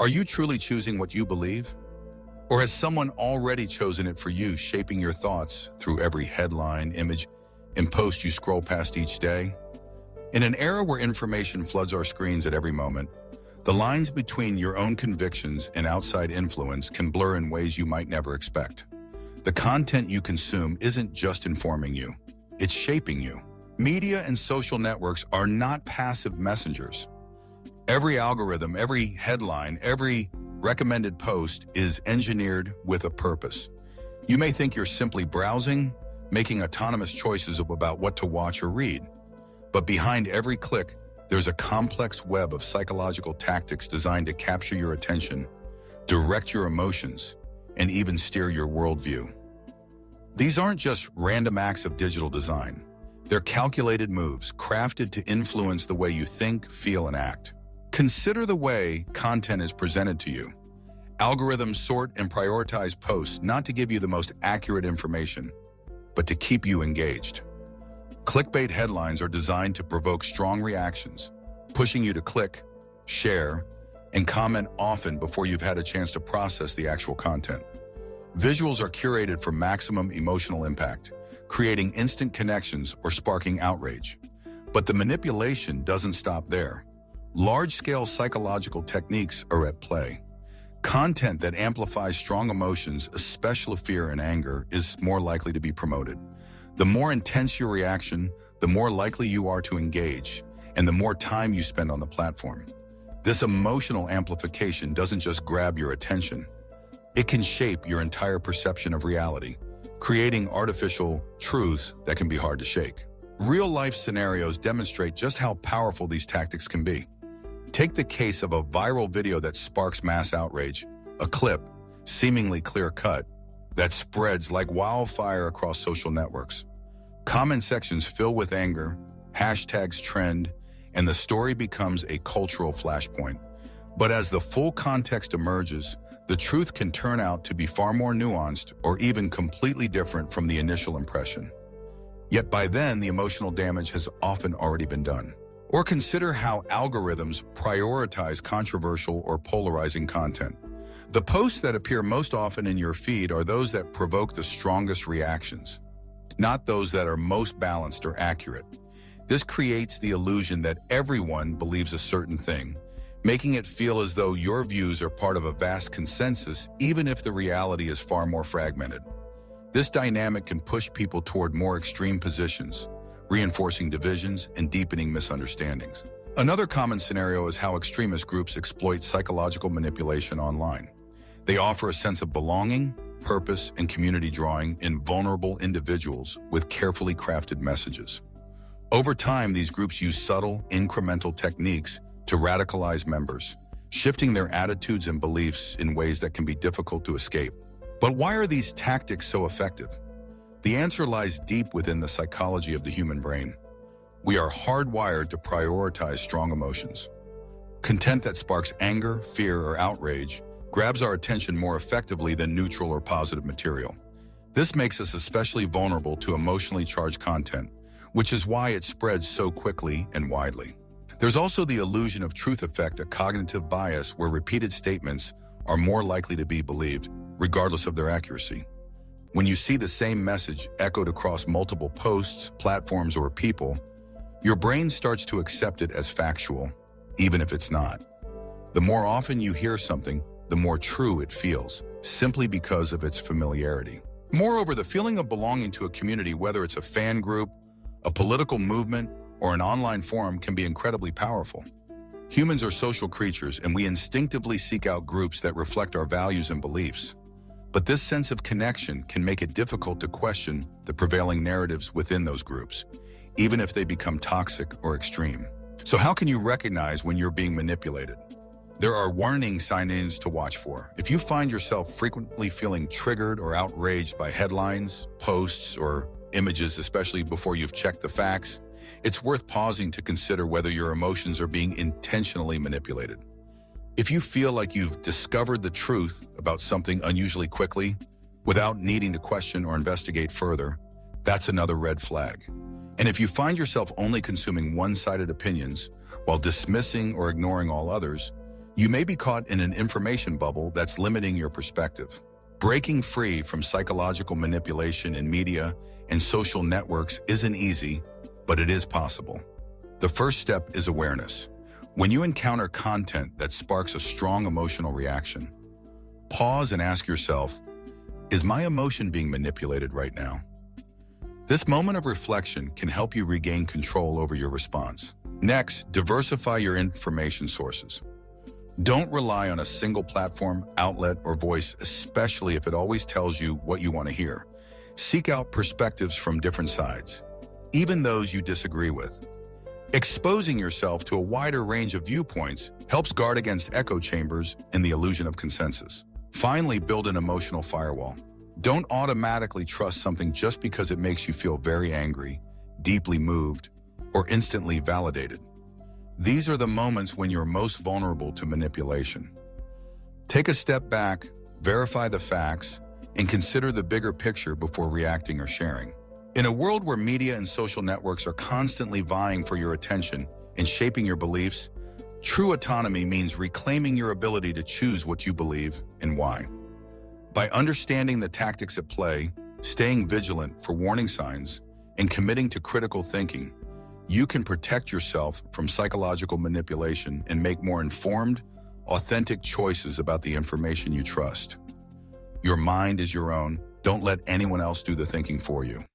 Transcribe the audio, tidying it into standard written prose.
Are you truly choosing what you believe? Or has someone already chosen it for you, shaping your thoughts through every headline, image, and post you scroll past each day? In an era where information floods our screens at every moment, the lines between your own convictions and outside influence can blur in ways you might never expect. The content you consume isn't just informing you, it's shaping you. Media and social networks are not passive messengers. Every algorithm, every headline, every recommended post is engineered with a purpose. You may think you're simply browsing, making autonomous choices about what to watch or read. But behind every click, there's a complex web of psychological tactics designed to capture your attention, direct your emotions, and even steer your worldview. These aren't just random acts of digital design. They're calculated moves crafted to influence the way you think, feel, and act. Consider the way content is presented to you. Algorithms sort and prioritize posts not to give you the most accurate information, but to keep you engaged. Clickbait headlines are designed to provoke strong reactions, pushing you to click, share, and comment often before you've had a chance to process the actual content. Visuals are curated for maximum emotional impact, creating instant connections or sparking outrage. But the manipulation doesn't stop there. Large-scale psychological techniques are at play. Content that amplifies strong emotions, especially fear and anger, is more likely to be promoted. The more intense your reaction, the more likely you are to engage, and the more time you spend on the platform. This emotional amplification doesn't just grab your attention. It can shape your entire perception of reality, creating artificial truths that can be hard to shake. Real-life scenarios demonstrate just how powerful these tactics can be. Take the case of a viral video that sparks mass outrage, a clip, seemingly clear-cut, that spreads like wildfire across social networks. Comment sections fill with anger, hashtags trend, and the story becomes a cultural flashpoint. But as the full context emerges, the truth can turn out to be far more nuanced or even completely different from the initial impression. Yet by then, the emotional damage has often already been done. Or consider how algorithms prioritize controversial or polarizing content. The posts that appear most often in your feed are those that provoke the strongest reactions, not those that are most balanced or accurate. This creates the illusion that everyone believes a certain thing, making it feel as though your views are part of a vast consensus, even if the reality is far more fragmented. This dynamic can push people toward more extreme positions, reinforcing divisions and deepening misunderstandings. Another common scenario is how extremist groups exploit psychological manipulation online. They offer a sense of belonging, purpose, and community, drawing in vulnerable individuals with carefully crafted messages. Over time, these groups use subtle, incremental techniques to radicalize members, shifting their attitudes and beliefs in ways that can be difficult to escape. But why are these tactics so effective? The answer lies deep within the psychology of the human brain. We are hardwired to prioritize strong emotions. Content that sparks anger, fear, or outrage grabs our attention more effectively than neutral or positive material. This makes us especially vulnerable to emotionally charged content, which is why it spreads so quickly and widely. There's also the illusion of truth effect, a cognitive bias where repeated statements are more likely to be believed, regardless of their accuracy. When you see the same message echoed across multiple posts, platforms, or people, your brain starts to accept it as factual, even if it's not. The more often you hear something, the more true it feels, simply because of its familiarity. Moreover, the feeling of belonging to a community, whether it's a fan group, a political movement, or an online forum, can be incredibly powerful. Humans are social creatures, and we instinctively seek out groups that reflect our values and beliefs. But this sense of connection can make it difficult to question the prevailing narratives within those groups, even if they become toxic or extreme. So how can you recognize when you're being manipulated? There are warning signs to watch for. If you find yourself frequently feeling triggered or outraged by headlines, posts, or images, especially before you've checked the facts, it's worth pausing to consider whether your emotions are being intentionally manipulated. If you feel like you've discovered the truth about something unusually quickly, without needing to question or investigate further, that's another red flag. And if you find yourself only consuming one-sided opinions while dismissing or ignoring all others, You may be caught in an information bubble that's limiting your perspective. Breaking free from psychological manipulation in media and social networks isn't easy, but it is possible. The first step is awareness. When you encounter content that sparks a strong emotional reaction, pause and ask yourself, is my emotion being manipulated right now? This moment of reflection can help you regain control over your response. Next, diversify your information sources. Don't rely on a single platform, outlet, or voice, especially if it always tells you what you want to hear. Seek out perspectives from different sides, even those you disagree with. Exposing yourself to a wider range of viewpoints helps guard against echo chambers and the illusion of consensus. Finally, build an emotional firewall. Don't automatically trust something just because it makes you feel very angry, deeply moved, or instantly validated. These are the moments when you're most vulnerable to manipulation. Take a step back, verify the facts, and consider the bigger picture before reacting or sharing. In a world where media and social networks are constantly vying for your attention and shaping your beliefs, true autonomy means reclaiming your ability to choose what you believe and why. By understanding the tactics at play, staying vigilant for warning signs, and committing to critical thinking, you can protect yourself from psychological manipulation and make more informed, authentic choices about the information you trust. Your mind is your own. Don't let anyone else do the thinking for you.